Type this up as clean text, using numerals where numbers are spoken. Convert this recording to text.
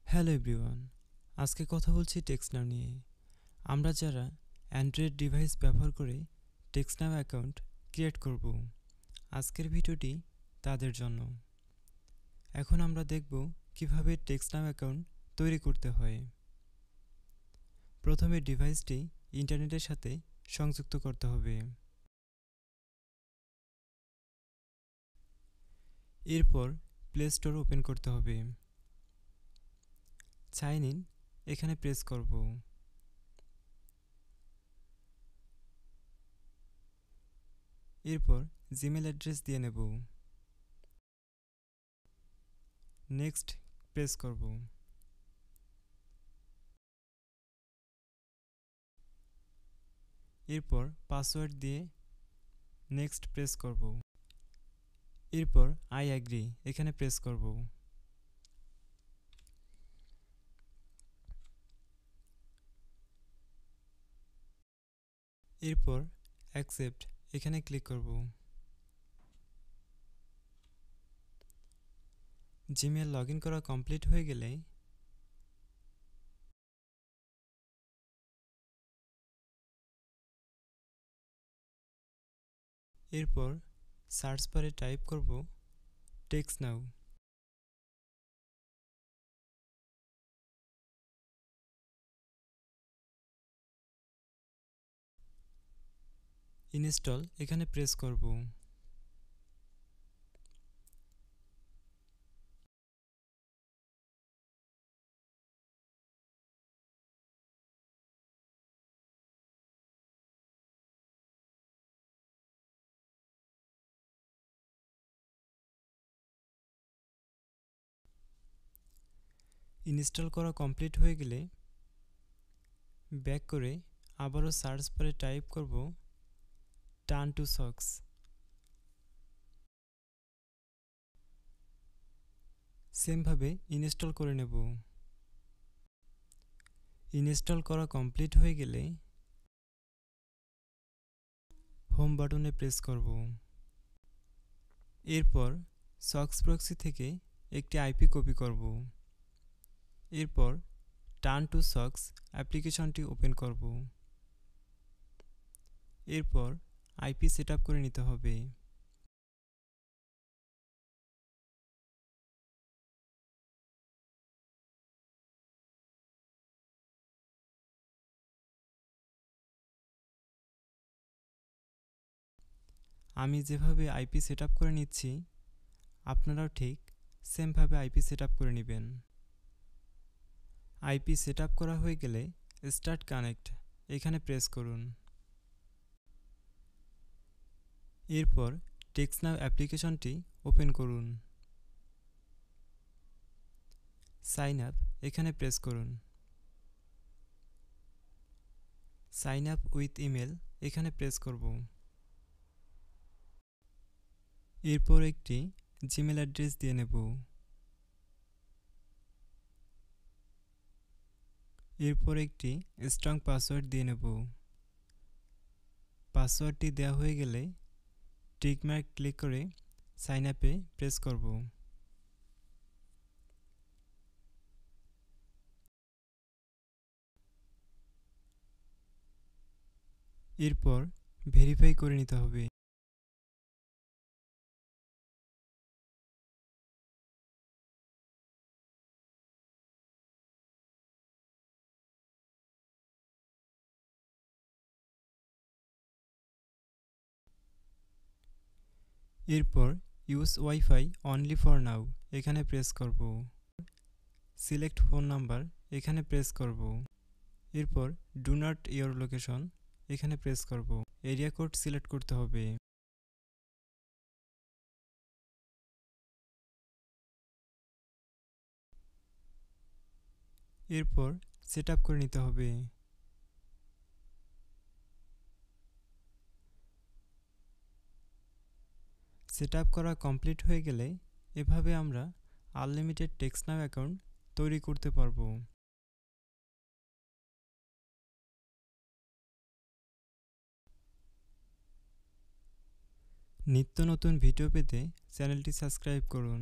Hello everyone, আজকে কথা বলছি টেক্সটনাউ নিয়ে। আমরা যারা অ্যান্ড্রয়েড ডিভাইস ব্যবহার করে টেক্সটনাউ অ্যাকাউন্ট ক্রিয়েট করব, আজকের ভিডিওটি তাদের জন্য। এখন আমরা দেখব কিভাবে টেক্সটনাউ অ্যাকাউন্ট তৈরি করতে হয়। প্রথমে ডিভাইসটি ইন্টারনেটের সাথে সংযুক্ত করতে হবে। এরপর প্লে স্টোর ওপেন করতে হবে। সাইন ইন এখানে প্রেস করব। এরপর জিমেল অ্যাড্রেস দিয়ে নেব। নেক্সট প্রেস করব। এরপর পাসওয়ার্ড দিয়ে নেক্সট প্রেস করব। এরপর আই অ্যাগ্রি এখানে প্রেস করব। এরপর অ্যাকসেপ্ট এখানে ক্লিক করব। জিমেল লগ ইন করা কমপ্লিট হয়ে গেলে এরপর সার্চ বারে টাইপ করব টেক্সটনাউ। ইনস্টল এখানে প্রেস করব। ইনস্টল করা কমপ্লিট হয়ে গেলে ব্যাক করে আবারও সার্চ বারে টাইপ করব টার্ন টু সক্স। সেমভাবে ইনস্টল করে নেব। ইনস্টল করা কমপ্লিট হয়ে গেলে হোম বাটনে প্রেস করব। এরপর সক্স প্রক্সি থেকে একটি আইপি কপি করব। এরপর টার্ন টু সক্স অ্যাপ্লিকেশনটি ওপেন করব। এরপর আইপি সেটআপ করে নিতে হবে। আমি যেভাবে আইপি সেটআপ করে নিচ্ছি, আপনারাও ঠিক সেমভাবে আইপি সেটআপ করে নেবেন। আইপি সেটআপ করা হয়ে গেলে স্টার্ট কানেক্ট এখানে প্রেস করুন। এরপর টেক্সটনাউ অ্যাপ্লিকেশনটি ওপেন করুন। সাইন আপ এখানে প্রেস করুন। সাইন আপ উইথ ইমেল এখানে প্রেস করব। এরপর একটি জিমেল অ্যাড্রেস দিয়ে নেব। এরপর একটি স্ট্রং পাসওয়ার্ড দিয়ে নেব। পাসওয়ার্ডটি দেওয়া হয়ে গেলে টিক মার্ক ক্লিক করে সাইন আপে প্রেস করব। এরপর ভেরিফাই করে নিতে হবে। এরপর use wifi only for now এখানে প্রেস করব। সিলেক্ট ফোন নাম্বার এখানে প্রেস করব। এরপর ডু নট ইয়োর লোকেশন এখানে প্রেস করব। এরিয়া কোড সিলেক্ট করতে হবে। এরপর সেট আপ করে নিতে হবে। সেট আপ করা কমপ্লিট হয়ে গেলে এভাবে আমরা আনলিমিটেড টেক্সটনাউ অ্যাকাউন্ট তৈরি করতে পারবো। নিত্য নতুন ভিডিও পেতে চ্যানেলটি সাবস্ক্রাইব করুন।